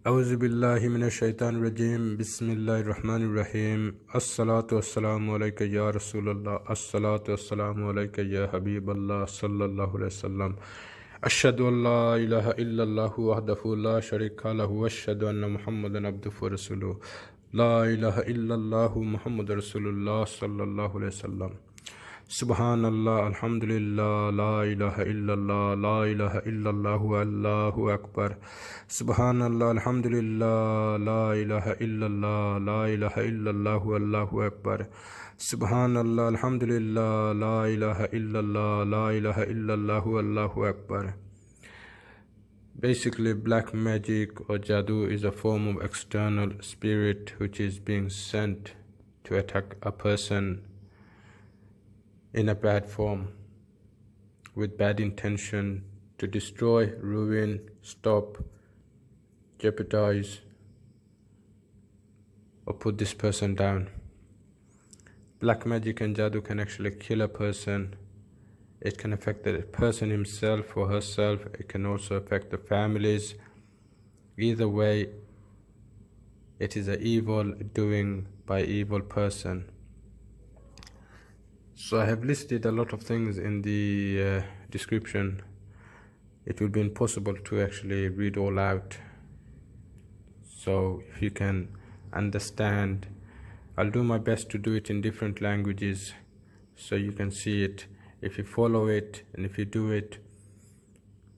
أعوذ بالله من الشيطان الرجيم بسم الله الرحمن الرحيم الصلاة والسلام عليك يا رسول الله الصلاة والسلام عليك يا حبيب الله صلى الله عليه وسلم أشهد أن لا إله إلا الله وحده لا شريك له وأشهد أن محمدا عبده ورسوله لا إله إلا الله محمد رسول الله صلى الله عليه وسلم سبحان الله الحمد لله لا إله إلا الله لا إله إلا الله والله أكبر سبحان الله الحمد لله لا إله إلا الله لا إله إلا الله والله أكبر سبحان الله الحمد لله لا إله إلا الله لا إله إلا الله والله أكبر. Basically, black magic or jadoo is a form of external spirit which is being sent to attack a person in a bad form with bad intention to destroy, ruin, stop, jeopardize, or put this person down. Black magic and jadoo can actually kill a person. It can affect the person himself or herself. It can also affect the families. Either way, it is an evil doing by evil person. So I have listed a lot of things in the description. It will be impossible to actually read all out. So if you can understand, I'll do my best to do it in different languages so you can see it. If you follow it and if you do it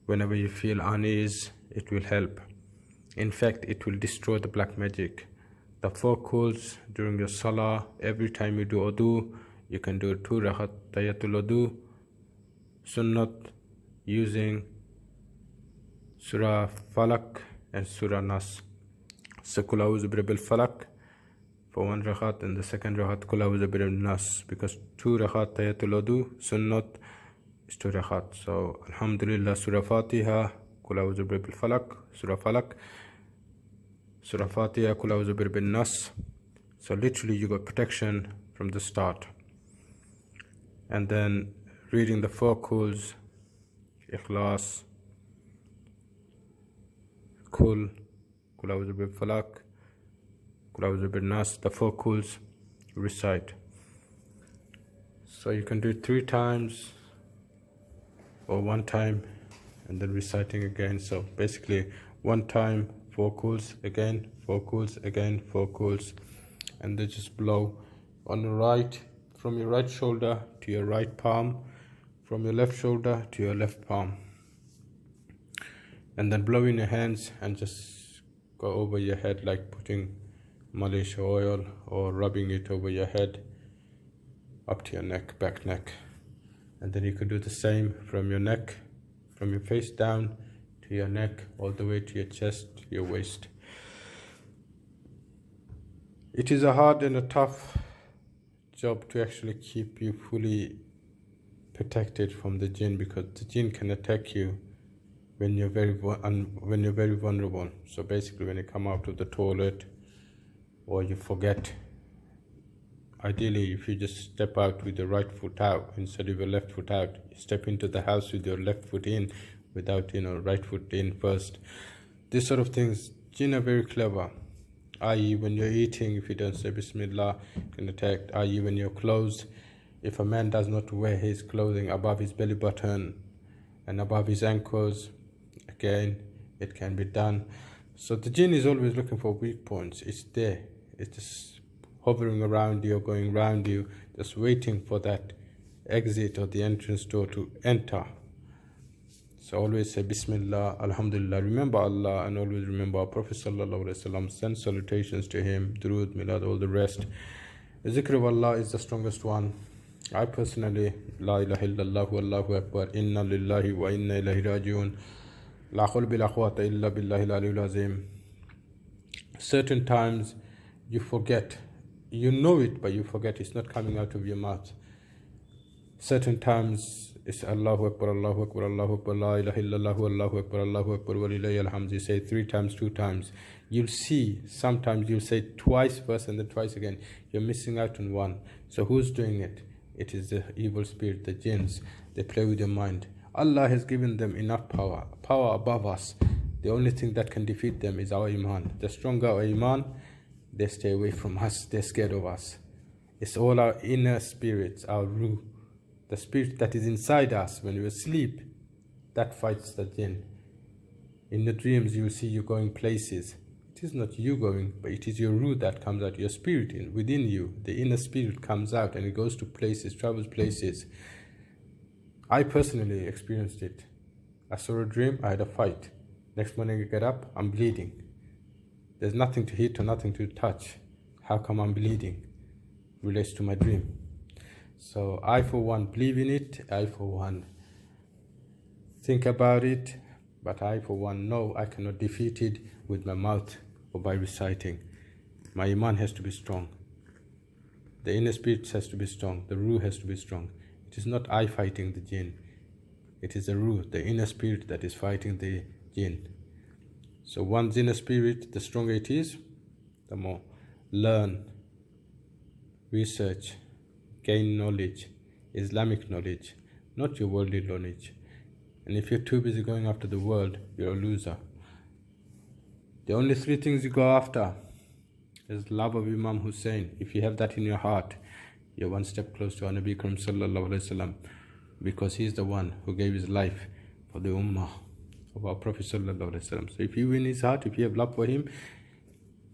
whenever you feel unease, it will help. In fact, it will destroy the black magic. The 4 calls during your salah, every time you do wudu, you can do 2 rakat tahiyatul wudu sunnat using Surah Falak and Surah Nas. So Qul A'udhu Birabbil Falak for 1 rakat and the second rakat Qul A'udhu Birabbin Nas, because 2 rakat tahiyatul wudu sunnat is 2 rakat. So Alhamdulillah, Surah Fatiha, Qul A'udhu Birabbil Falak, Surah Falak, Surah Fatiha, Qul A'udhu Birabbin Nas. So literally you got protection from the start. And then reading the 4 Quls, Ikhlas, Qul A'udhu Birabbil Falak, Qul A'udhu Birabbin Nas, the 4 Quls recite. So you can do it 3 times or 1 time and then reciting again. So basically 1 time, 4 Quls again, 4 Quls again, 4 Quls, and then just blow on the right, from your right shoulder to your right palm, from your left shoulder to your left palm, and then blow in your hands and just go over your head like putting malish oil or rubbing it over your head up to your neck, back neck. And then you could do the same from your neck, from your face down to your neck, all the way to your chest, your waist. It is a hard and a tough job to actually keep you fully protected from the jinn, because the jinn can attack you when you're very vulnerable. So basically when you come out of the toilet or you forget, ideally if you just step out with your right foot out instead of your left foot out, you step into the house with your left foot in without right foot in first. These sort of things, jinn are very clever. I.e. when you're eating, if you don't say Bismillah, you can attack. I.e. when you're clothed, if a man does not wear his clothing above his belly button and above his ankles, again it can be done. So the jinn is always looking for weak points. It's there, it's just hovering around you or going around you, just waiting for that exit or the entrance door to enter. So always say Bismillah, Alhamdulillah, remember Allah, and always remember our Prophet Sallallahu Alaihi Wasallam, send salutations to him, Durood, Milad, all the rest. The zikr of Allah is the strongest one. I personally, La ilaha illallah wallahu akbar, inna lillahi wa inna ilahi rajiun, la khul bila quwwata illa billahi al-aliyyil azim. Certain times you forget, you know it but you forget, it's not coming out of your mouth. Certain times it's Allahu Akbar, Allahu Akbar, Allahu Akbar, La ilaha illallah, Allahu Akbar, Allahu Akbar, walillahi alhamd. You say 3 times, 2 times. You'll see, sometimes you'll say twice first and then twice again. You're missing out on one. So who's doing it? It is the evil spirit, the jinns. They play with your mind. Allah has given them enough power above us. The only thing that can defeat them is our iman. The stronger our iman, they stay away from us, they're scared of us. It's all our inner spirits, our ruh, the spirit that is inside us when we asleep, that fights the jinn. In the dreams you will see you going places. It is not you going, but it is your ruh that comes out, your spirit within you. The inner spirit comes out and it goes to places, travels places. I personally experienced it. I saw a dream, I had a fight. Next morning I get up, I'm bleeding. There's nothing to hit or nothing to touch. How come I'm bleeding? Relates to my dream. So I for one believe in it, I for one think about it, but I for one know I cannot defeat it with my mouth or by reciting. My iman has to be strong. The inner spirit has to be strong. The ruh has to be strong. It is not I fighting the jinn. It is the ruh, the inner spirit that is fighting the jinn. So one's inner spirit, the stronger it is, the more learn, research, gain knowledge, Islamic knowledge, not your worldly knowledge. And if you're too busy going after the world, you're a loser. The only three things you go after is love of Imam Hussein. If you have that in your heart, you're one step close to Nabi Karim sallallahu alaihi wasallam, because he's the one who gave his life for the ummah of our Prophet sallallahu alaihi wasallam. So if you win his heart, if you have love for him,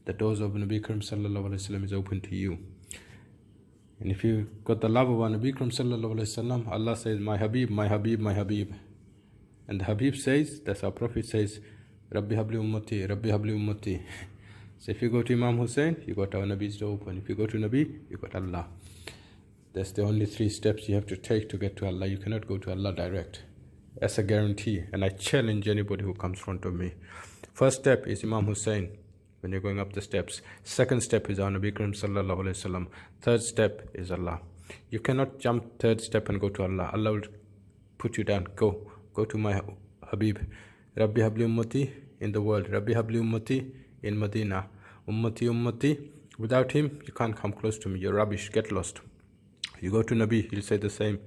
the doors of Nabi Karim sallallahu alaihi wasallam is open to you. And if you got the love of Nabi Karim sallallahu alaihi wasallam, Allah says, my Habib, my Habib, my Habib. And the Habib says, that's our Prophet says, Rabbi habli ummati, Rabbi habli ummati. So if you go to Imam Hussein, you got our Nabi's door open. If you go to Nabi, you got Allah. That's the only three steps you have to take to get to Allah. You cannot go to Allah direct. That's a guarantee. And I challenge anybody who comes in front of me. First step is Imam Hussein when you're going up the steps. Second step is our Nabi Karim sallallahu alaihi wasallam. Third step is Allah. You cannot jump third step and go to Allah. Allah will put you down. Go to my Habib. Rabbi habli ummati in the world. Rabbi habli ummati in Medina. Ummati ummati. Without him, you can't come close to me. You're rubbish. Get lost. You go to Nabi, he'll say the same.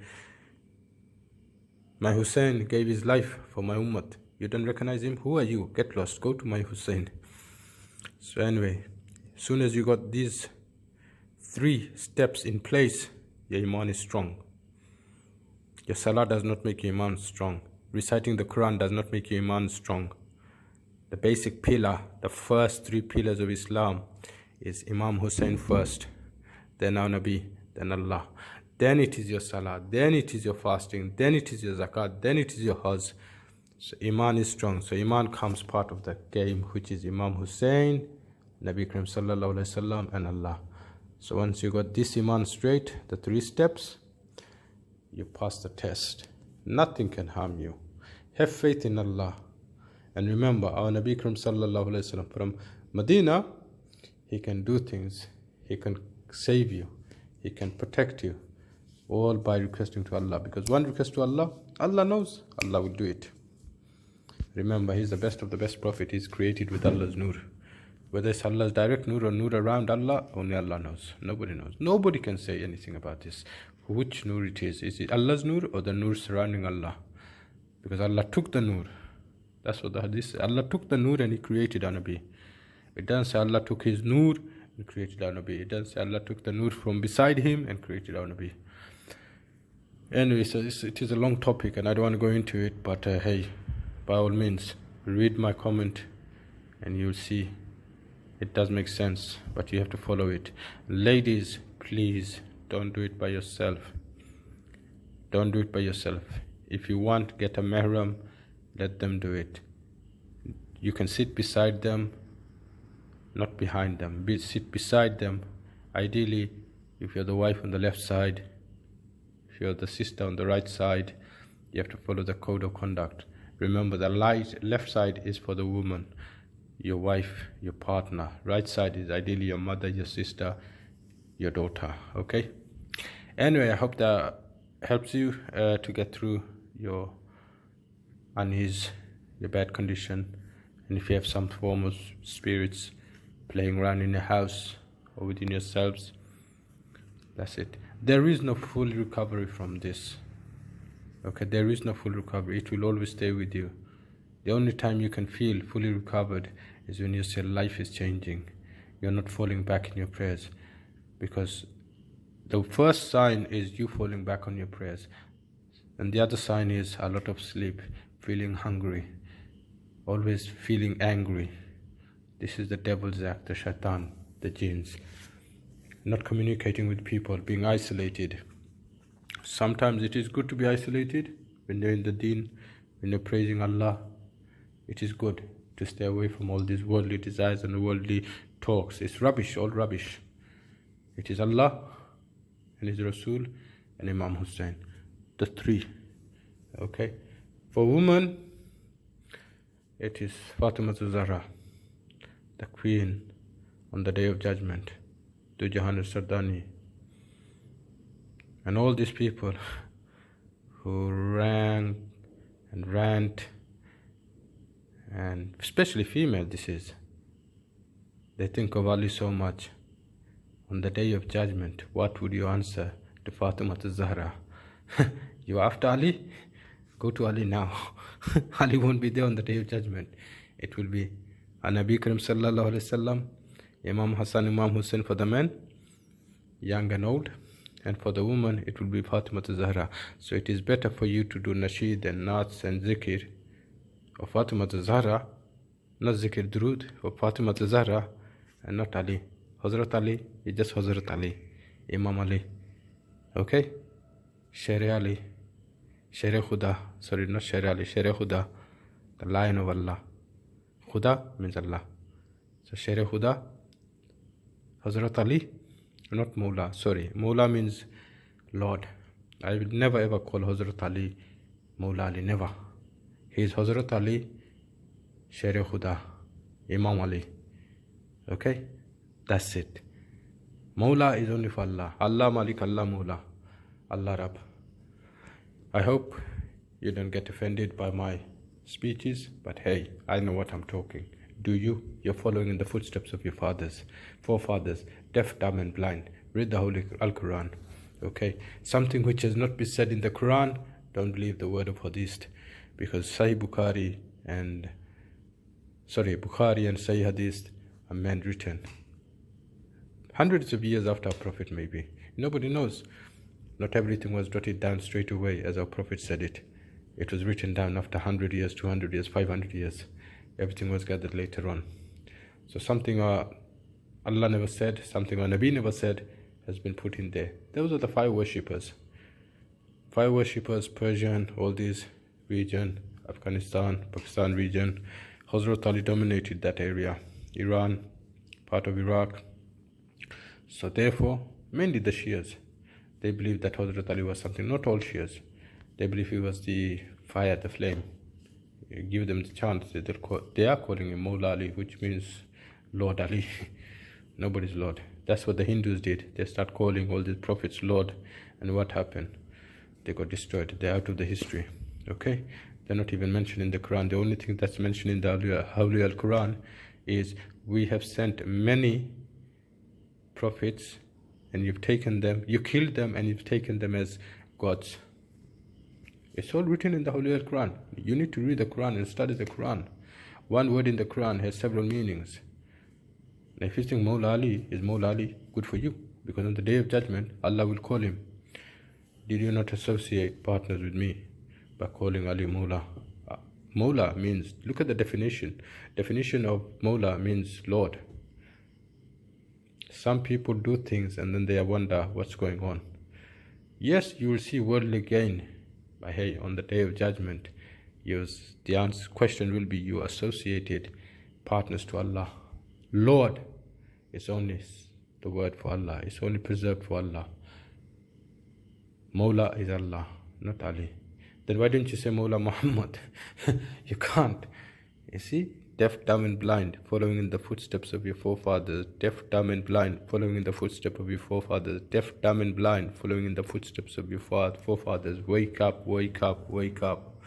My Hussein gave his life for my ummah. You don't recognize him? Who are you? Get lost. Go to my Hussein. So anyway, as soon as you got these three steps in place, your iman is strong. Your salah does not make your iman strong. Reciting the Quran does not make your iman strong. The basic pillar, the first three pillars of Islam is Imam Hussein first, then our Nabi, then Allah. Then it is your salah, then it is your fasting, then it is your zakat, then it is your hajj. So iman is strong. So iman comes part of the game, which is Imam Hussein, Nabi Karim sallallahu alaihi wasallam, and Allah. So once you got this iman straight, the three steps, you pass the test. Nothing can harm you. Have faith in Allah. And remember, our Nabi Karim sallallahu alaihi wasallam from Medina, he can do things. He can save you. He can protect you. All by requesting to Allah. Because one request to Allah, Allah knows. Allah will do it. Remember, he's the best of the best prophet. He's created with Allah's nur. Whether it's Allah's direct nur or nur around Allah, only Allah knows. Nobody knows. Nobody can say anything about this. Which nur it is. Is it Allah's nur or the nur surrounding Allah? Because Allah took the nur. That's what the hadith says. Allah took the nur and he created our Nabi. It doesn't say Allah took his nur and created our Nabi. It doesn't say Allah took the nur from beside him and created our Nabi. Anyway, so it is a long topic and I don't want to go into it, but hey, by all means, read my comment and you'll see it does make sense, but you have to follow it. Ladies, please don't do it by yourself. Don't do it by yourself. If you want, get a mahram, let them do it. You can sit beside them, not behind them. Sit beside them. Ideally, if you're the wife on the left side, if you're the sister on the right side, you have to follow the code of conduct. Remember, the left side is for the woman, your wife, your partner. Right side is ideally your mother, your sister, your daughter. Okay? Anyway, I hope that helps you to get through your unease, your bad condition. And if you have some form of spirits playing around in your house or within yourselves, that's it. There is no full recovery from this. Okay, there is no full recovery. It will always stay with you. The only time you can feel fully recovered is when you say life is changing. You're not falling back in your prayers, because the first sign is you falling back on your prayers, and the other sign is a lot of sleep, feeling hungry, always feeling angry. This is the devil's act, the shaitan, the jinns. Not communicating with people, being isolated. Sometimes it is good to be isolated when you're in the deen, when you're praising Allah. It is good to stay away from all these worldly desires and worldly talks. It's rubbish, all rubbish. It is Allah and His Rasool and Imam Hussein, the three. Okay. For women, it is Fatima Zahra, the queen on the Day of Judgment, to Jahan Sardani, and all these people who rant, and especially female, they think of Ali so much. On the Day of Judgment, what would you answer to Fatima Zahra? You are after Ali? Go to Ali now. Ali won't be there on the Day of Judgment. It will be Nabi Karim Sallallahu Alaihi Wasallam, Imam Hassan, Imam Hussein for the men, young and old, and for the woman it will be Fatima Zahra. So it is better for you to do nasheed and naats and zikr of Fatima Zahra, not zikr durud of Fatima Zahra, and not Ali. Hazrat Ali is just Hazrat Ali, Imam Ali. Okay? Sher Ali, Sher Khuda, sorry, not Sher Ali, Sher Khuda, the Lion of Allah. Khuda means Allah. So Sher Khuda, Hazrat Ali, not Mawla, sorry. Mawla means Lord. I will never ever call Hazrat Ali Mawla Ali, never. He is Hazrat Ali, Sher Khuda, Imam Ali. Okay? That's it. Mawla is only for Allah. Allah Malik, Allah Mawla, Allah Rab. I hope you don't get offended by my speeches, but hey, I know what I'm talking. Do you? You're following in the footsteps of your forefathers, deaf, dumb and blind. Read the Holy Al-Quran. Okay? Something which has not been said in the Quran, don't believe the word of Hadith, because Sahih Bukhari and Sahih Hadith are man written hundreds of years after our Prophet, maybe. Nobody knows. Not everything was jotted down straight away as our Prophet said it. It was written down after 100 years, 200 years, 500 years. Everything was gathered later on. So something Allah never said, something our Nabi never said, has been put in there. Those are the five worshippers. Five worshippers, Persian, all these region, Afghanistan, Pakistan region. Hazrat Ali dominated that area. Iran, part of Iraq. So therefore, mainly the Shias, they believe that Hazrat Ali was something. Not all Shias. They believe he was the fire, the flame. You give them the chance. They are calling him Mawla Ali, which means Lord Ali. Nobody's Lord. That's what the Hindus did. They start calling all these prophets Lord. And what happened? They got destroyed. They're out of the history. Okay? They're not even mentioned in the Quran. The only thing that's mentioned in the Holy Al-Quran is we have sent many prophets and you've taken them, you killed them and you've taken them as gods. It's all written in the Holy Al-Quran. You need to read the Quran and study the Quran. One word in the Quran has several meanings. And if you think Mawla Ali is Mawla Ali, good for you. Because on the Day of Judgment, Allah will call him. Did you not associate partners with me by calling Ali Mawla? Mawla means, look at the definition. Definition of Mawla means Lord. Some people do things and then they wonder what's going on. Yes, you will see worldly gain. But hey, on the Day of Judgment, the question will be, you associated partners to Allah. Lord is only the word for Allah. It's only preserved for Allah. Mawla is Allah, not Ali. Then why didn't you say Mawla Muhammad? You can't. You see? Deaf, dumb and blind, following in the footsteps of your forefathers. Deaf, dumb and blind, following in the footsteps of your forefathers. Deaf, dumb and blind, following in the footsteps of your forefathers. Wake up, wake up, wake up.